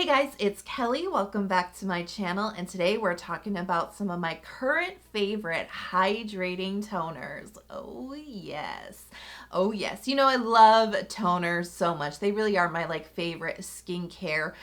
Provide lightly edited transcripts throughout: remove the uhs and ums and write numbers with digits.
Hey guys, it's Kelly. Welcome back to my channel, and today we're talking about some of my current favorite hydrating toners. Oh yes. Oh yes. You know, I love toners so much. They really are my favorite skincare,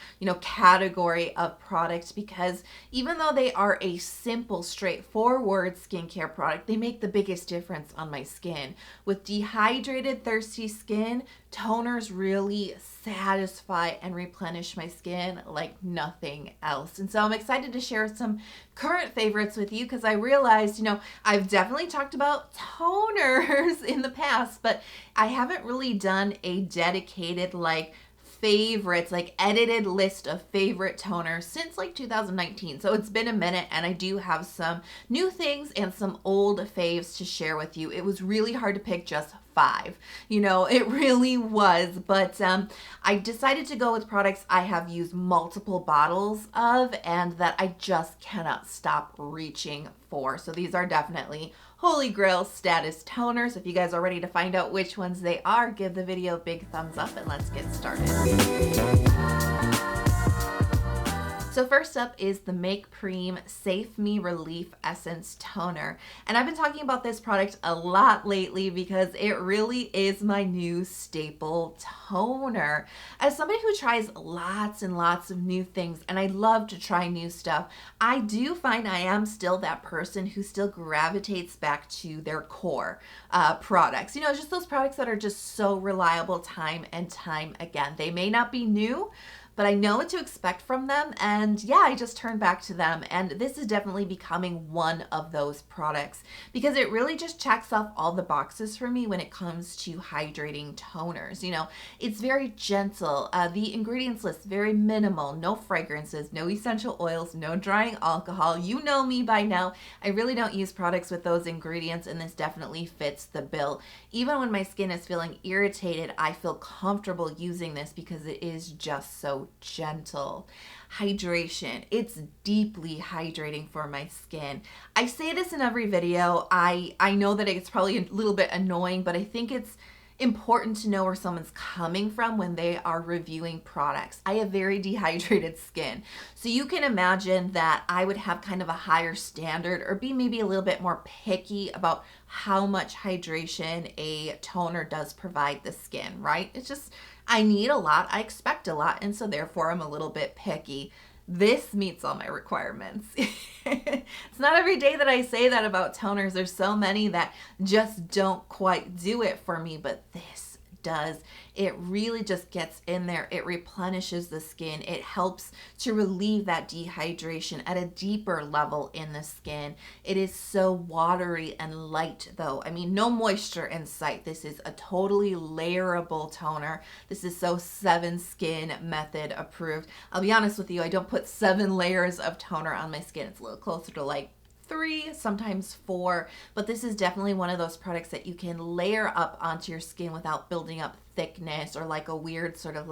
category of products, because even though they are a simple, straightforward skincare product, they make the biggest difference on my skin. With dehydrated, thirsty skin, toners really satisfy and replenish my skin like nothing else. And so I'm excited to share some current favorites with you, because I realized, I've definitely talked about toners in the past, but I haven't really done a dedicated favorites, edited list of favorite toners since 2019. So it's been a minute, and I do have some new things and some old faves to share with you. It was really hard to pick just 5. It really was, but I decided to go with products I have used multiple bottles of and that I just cannot stop reaching for. So these are definitely Holy Grail status toners. If you guys are ready to find out which ones they are, give the video a big thumbs up and let's get started. So first up is the Make Prem Safe Me Relief Essence Toner. And I've been talking about this product a lot lately because it really is my new staple toner. As somebody who tries lots and lots of new things, and I love to try new stuff, I do find I am still that person who still gravitates back to their core products. Just those products that are just so reliable time and time again. They may not be new, but I know what to expect from them, and yeah, I just turned back to them, and this is definitely becoming one of those products because it really just checks off all the boxes for me when it comes to hydrating toners. It's very gentle. The ingredients list very minimal, no fragrances, no essential oils, no drying alcohol. You know me by now. I really don't use products with those ingredients, and this definitely fits the bill. Even when my skin is feeling irritated, I feel comfortable using this because it is just so gentle. Hydration. It's deeply hydrating for my skin. I say this in every video. I know that it's probably a little bit annoying, but I think it's important to know where someone's coming from when they are reviewing products. I have very dehydrated skin. So you can imagine that I would have kind of a higher standard or be maybe a little bit more picky about how much hydration a toner does provide the skin, right? It's just, I need a lot, I expect a lot, and so therefore I'm a little bit picky. This meets all my requirements. It's not every day that I say that about toners. There's so many that just don't quite do it for me, but this does. It really just gets in there. It replenishes the skin. It helps to relieve that dehydration at a deeper level in the skin. It is so watery and light though. I mean, no moisture in sight. This is a totally layerable toner. This is so 7 Skin method approved. I'll be honest with you, I don't put 7 layers of toner on my skin. It's a little closer to 3, sometimes 4, but this is definitely one of those products that you can layer up onto your skin without building up thickness or a weird sort of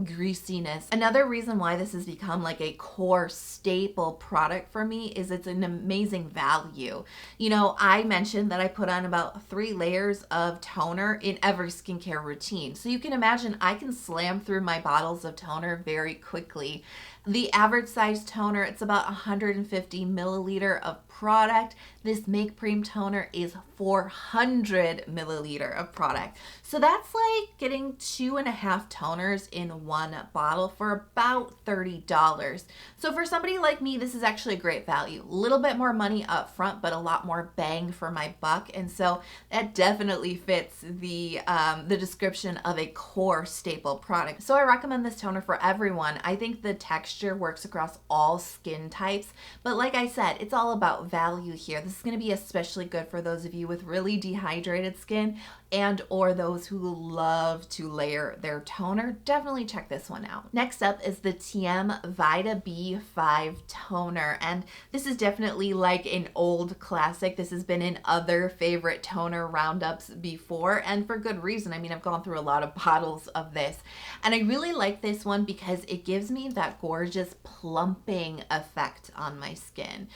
greasiness. Another reason why this has become a core staple product for me is it's an amazing value. I mentioned that I put on about 3 layers of toner in every skincare routine. So you can imagine I can slam through my bottles of toner very quickly. The average size toner, it's about 150 milliliter of product. This Make Prem toner is 400 milliliter of product. So that's getting 2.5 toners in one bottle for about $30. So for somebody like me, this is actually a great value. A little bit more money up front, but a lot more bang for my buck. And so that definitely fits the description of a core staple product. So I recommend this toner for everyone. I think the texture works across all skin types, but like I said, it's all about value here. This is going to be especially good for those of you with really dehydrated skin and or those who love to layer their toner. Definitely check this one out. Next up is the Tiam Vida B5 toner, and this is definitely an old classic. This has been in other favorite toner roundups before, and for good reason. I mean, I've gone through a lot of bottles of this, and I really like this one because it gives me that gorgeous plumping effect on my skin.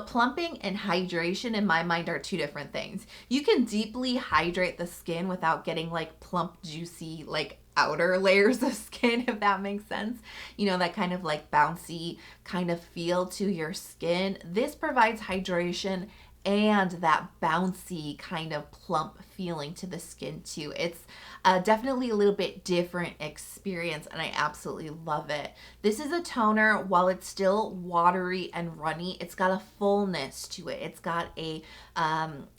Plumping and hydration in my mind are 2 different things. You can deeply hydrate the skin without getting like plump, juicy, like outer layers of skin, if that makes sense. You know, that kind of like bouncy kind of feel to your skin. This provides hydration and that bouncy kind of plump feeling to the skin too. It's definitely a little bit different experience, and I absolutely love it. This is a toner, while it's still watery and runny, it's got a fullness to it. It's got a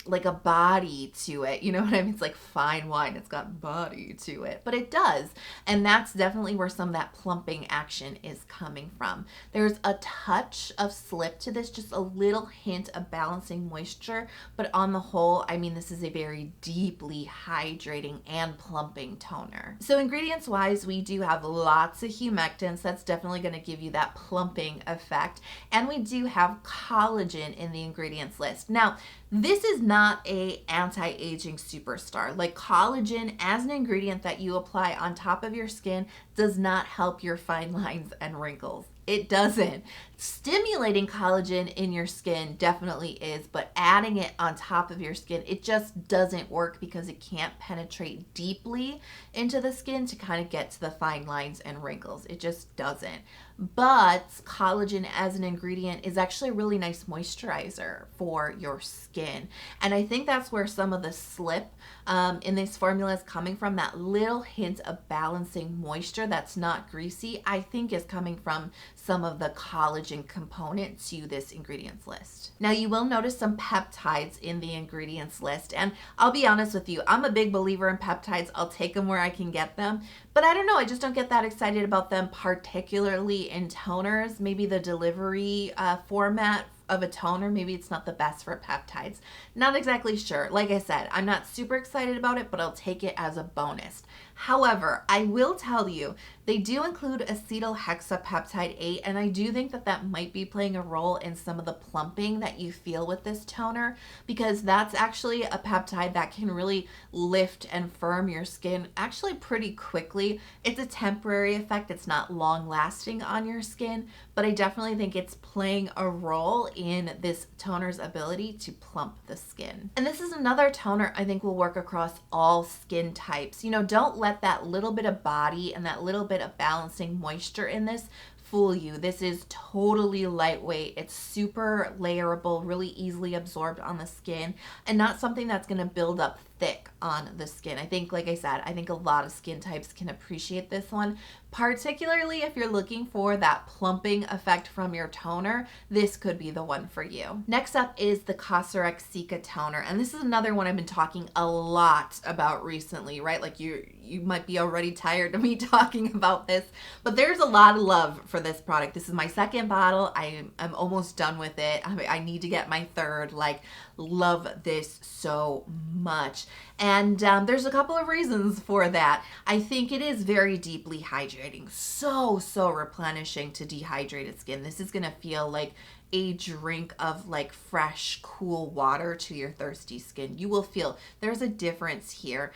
like a body to it. You know what I mean? It's like fine wine. It's got body to it, but it does. And that's definitely where some of that plumping action is coming from. There's a touch of slip to this, just a little hint of balancing moisture, but on the whole, I mean, this is a very deeply hydrating and plumping toner. So ingredients wise, we do have lots of humectants. That's definitely going to give you that plumping effect. And we do have collagen in the ingredients list. Now, this is not a anti-aging superstar. Like, collagen as an ingredient that you apply on top of your skin does not help your fine lines and wrinkles. It doesn't. Stimulating collagen in your skin definitely is, but adding it on top of your skin, it just doesn't work because it can't penetrate deeply into the skin to kind of get to the fine lines and wrinkles. It just doesn't. But collagen as an ingredient is actually a really nice moisturizer for your skin. And I think that's where some of the slip in this formula is coming from. That little hint of balancing moisture that's not greasy, I think, is coming from some of the collagen component to this ingredients list. Now, you will notice some peptides in the ingredients list, and I'll be honest with you, I'm a big believer in peptides. I'll take them where I can get them, but I don't know, I just don't get that excited about them, particularly in toners. Maybe the delivery format of a toner, maybe it's not the best for peptides. Not exactly sure. Like I said, I'm not super excited about it, but I'll take it as a bonus. However, I will tell you, they do include acetohexapeptide 8, and I do think that that might be playing a role in some of the plumping that you feel with this toner, because that's actually a peptide that can really lift and firm your skin actually pretty quickly. It's a temporary effect. It's not long lasting on your skin, but I definitely think it's playing a role in this toner's ability to plump the skin. And this is another toner I think will work across all skin types. You know, don't let that little bit of body and that little bit of balancing moisture in this fool you. This is totally lightweight. It's super layerable, really easily absorbed on the skin, and not something that's going to build up thick on the skin. I think, like I said, I think a lot of skin types can appreciate this one, particularly if you're looking for that plumping effect from your toner. This could be the one for you. Next up is the COSRX Sika toner, and this is another one I've been talking a lot about recently, right? Like you might be already tired of me talking about this, but there's a lot of love for this product. This is my second bottle. I'm almost done with it. I need to get my third. Like, love this so much. And there's a couple of reasons for that. I think it is very deeply hydrating, so replenishing to dehydrated skin. This is gonna feel like a drink of like fresh, cool water to your thirsty skin. You will feel there's a difference here.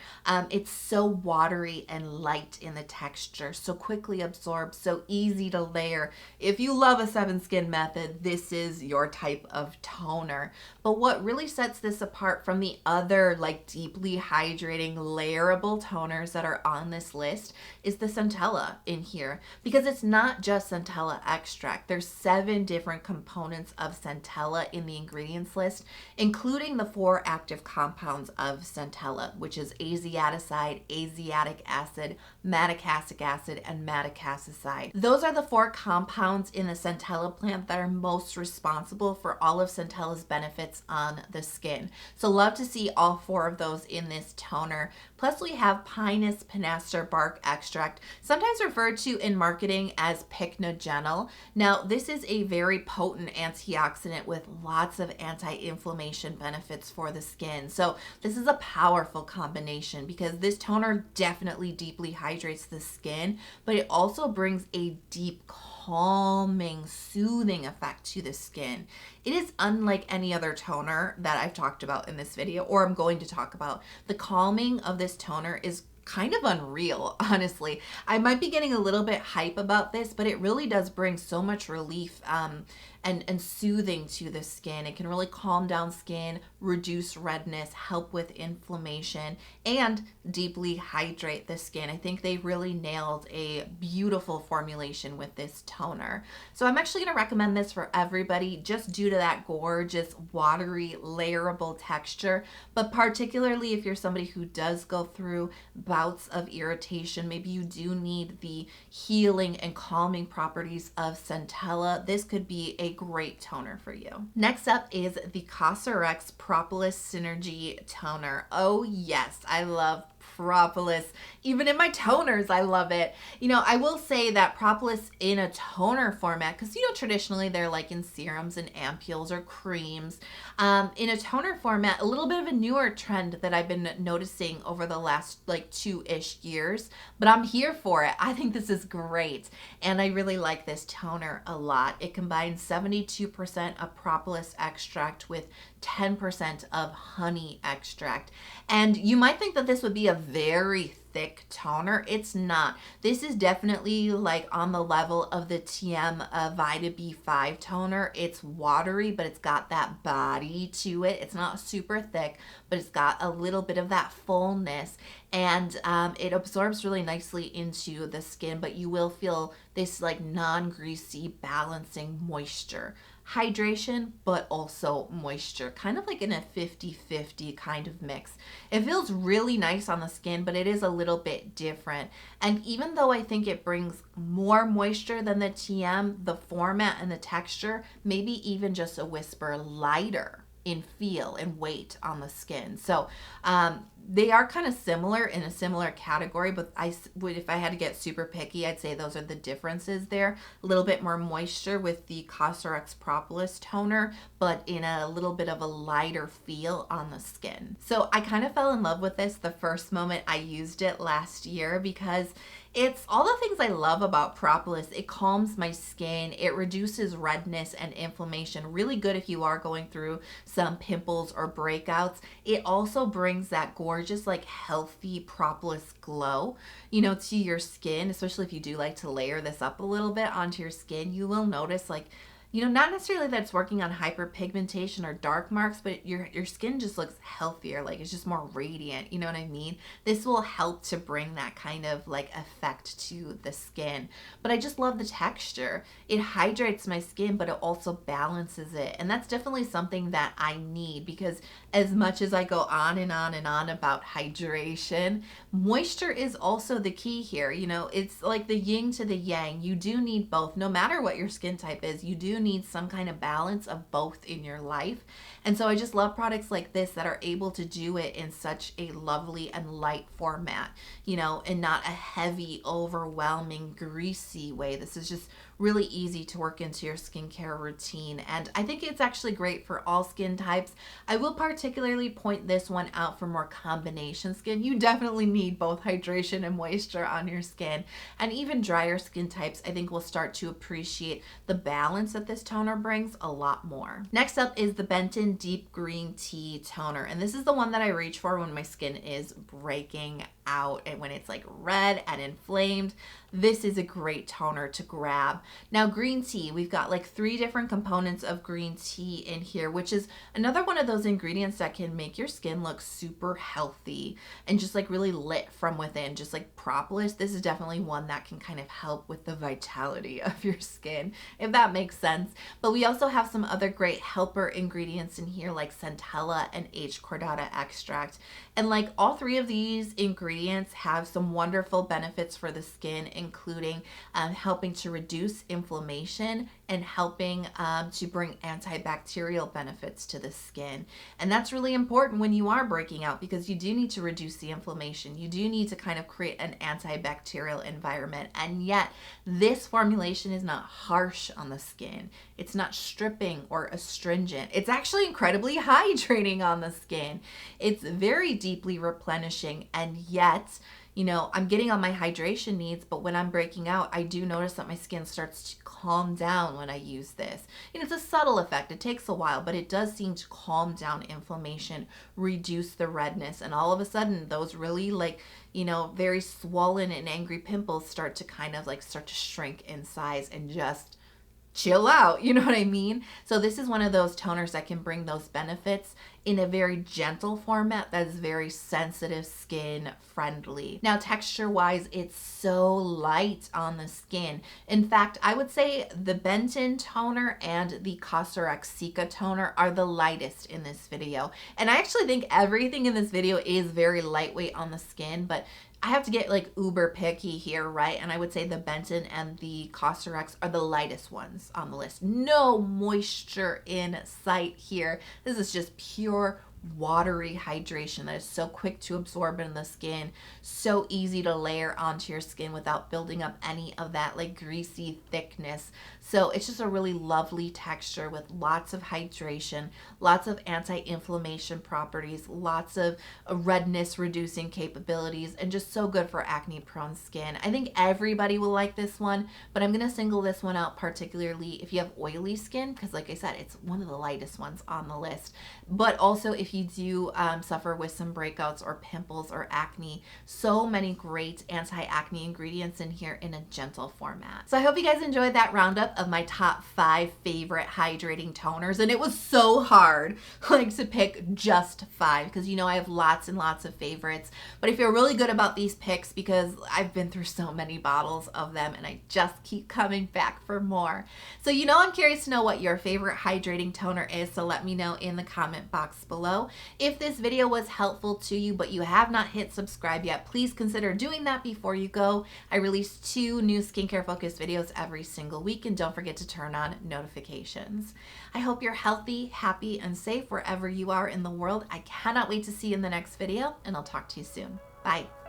It's so watery and light in the texture, so quickly absorbed, so easy to layer. If you love a 7-skin method, this is your type of toner. But what really sets this apart from the other like deeply hydrating, layerable toners that are on this list is the centella in here, because it's not just centella extract. There's 7 different components of centella in the ingredients list, including the 4 active compounds of centella, which is aziaticide, aziatic acid, madecassic acid, and madecassicide. Those are the 4 compounds in the centella plant that are most responsible for all of centella's benefits on the skin. So love to see all 4 of those in this toner. Plus we have Pinus pinaster bark extract, sometimes referred to in marketing as pycnogenol. Now this is a very potent antioxidant with lots of anti-inflammation benefits for the skin. So this is a powerful combination because this toner definitely deeply hydrates the skin, but it also brings a deep calming, soothing effect to the skin. It is unlike any other toner that I've talked about in this video or I'm going to talk about. The calming of this toner is kind of unreal, honestly. I might be getting a little bit hype about this, but it really does bring so much relief and soothing to the skin. It can really calm down skin, reduce redness, help with inflammation, and deeply hydrate the skin. I think they really nailed a beautiful formulation with this toner. So I'm actually going to recommend this for everybody just due to that gorgeous, watery, layerable texture, but particularly if you're somebody who does go through bouts of irritation, maybe you do need the healing and calming properties of centella, this could be a great toner for you. Next up is the COSRX Propolis Synergy Toner. Oh yes, I love Propolis. Even in my toners, I love it. You know, I will say that Propolis in a toner format, because, you know, traditionally they're like in serums and ampules or creams. In a toner format, a little bit of a newer trend that I've been noticing over the last like 2-ish years, but I'm here for it. I think this is great. And I really like this toner a lot. It combines 72% of propolis extract with 10% of honey extract. And you might think that this would be a very thick toner. It's not. This is definitely like on the level of the Tiam Vida B5 toner. It's watery, but it's got that body to it. It's not super thick, but it's got a little bit of that fullness, and it absorbs really nicely into the skin, but you will feel this like non-greasy balancing moisture. Hydration, but also moisture, kind of like in a 50-50 kind of mix. It feels really nice on the skin, but it is a little bit different. And even though I think it brings more moisture than the TM, the format and the texture, maybe even just a whisper lighter in feel and weight on the skin. So they are kind of similar in a similar category, but I would, if I had to get super picky, I'd say those are the differences there. A little bit more moisture with the COSRX Propolis toner, but in a little bit of a lighter feel on the skin. So I kind of fell in love with this the first moment I used it last year, because it's all the things I love about propolis. It calms my skin, it reduces redness and inflammation, really good if you are going through some pimples or breakouts. It also brings that gorgeous, like healthy propolis glow, you know, to your skin, especially if you do like to layer this up a little bit onto your skin. You will notice, like, you know, not necessarily that it's working on hyperpigmentation or dark marks, but your skin just looks healthier, like it's just more radiant, you know what I mean? This will help to bring that kind of like effect to the skin. But I just love the texture. It hydrates my skin, but it also balances it. And that's definitely something that I need, because as much as I go on and on and on about hydration, moisture is also the key here. You know, it's like the yin to the yang. You do need both. No matter what your skin type is, you do need some kind of balance of both in your life. And so I just love products like this that are able to do it in such a lovely and light format, you know, and not a heavy, overwhelming, greasy way. This is just really easy to work into your skincare routine, and I think it's actually great for all skin types. I will particularly point this one out for more combination skin. You definitely need both hydration and moisture on your skin, and even drier skin types I think will start to appreciate the balance that this toner brings a lot more. Next up is the Benton Deep Green Tea Toner, and this is the one that I reach for when my skin is breaking out and when it's like red and inflamed. This is a great toner to grab. Now, green tea, we've got like 3 different components of green tea in here, which is another one of those ingredients that can make your skin look super healthy and just like really lit from within, just like propolis. This is definitely one that can kind of help with the vitality of your skin, if that makes sense. But we also have some other great helper ingredients in here, like centella and H. cordata extract. And like all 3 of these ingredients have some wonderful benefits for the skin, including helping to reduce inflammation and helping to bring antibacterial benefits to the skin. And that's really important when you are breaking out, because you do need to reduce the inflammation. You do need to kind of create an antibacterial environment. And yet this formulation is not harsh on the skin. It's not stripping or astringent. It's actually incredibly hydrating on the skin. It's very deeply replenishing, and yet, you know, I'm getting on my hydration needs, but when I'm breaking out, I do notice that my skin starts to calm down when I use this. You know, it's a subtle effect. It takes a while, but it does seem to calm down inflammation, reduce the redness, and all of a sudden those really like, you know, very swollen and angry pimples start to kind of like start to shrink in size and just chill out, you know what I mean? So this is one of those toners that can bring those benefits in a very gentle format that is very sensitive skin friendly. Now, texture wise, it's so light on the skin. In fact, I would say the Benton toner and the COSRX Sika toner are the lightest in this video. And I actually think everything in this video is very lightweight on the skin, but I have to get like uber picky here, right? And I would say the Benton and the COSRX are the lightest ones on the list. No moisture in sight here. This is just pure watery hydration that is so quick to absorb in the skin, so easy to layer onto your skin without building up any of that like greasy thickness. So it's just a really lovely texture with lots of hydration, lots of anti-inflammation properties, lots of redness reducing capabilities, and just so good for acne prone skin. I think everybody will like this one, but I'm gonna single this one out particularly if you have oily skin, because like I said, it's one of the lightest ones on the list. But also if you do suffer with some breakouts or pimples or acne, so many great anti-acne ingredients in here in a gentle format. So I hope you guys enjoyed that roundup of my top 5 favorite hydrating toners, and it was so hard like to pick just 5 because you know I have lots and lots of favorites, but I feel really good about these picks because I've been through so many bottles of them and I just keep coming back for more. So you know I'm curious to know what your favorite hydrating toner is, so let me know in the comment box below. If this video was helpful to you but you have not hit subscribe yet, please consider doing that before you go. I release 2 new skincare focused videos every single week, and don't forget to turn on notifications. I hope you're healthy, happy, and safe wherever you are in the world. I cannot wait to see you in the next video, and I'll talk to you soon. Bye.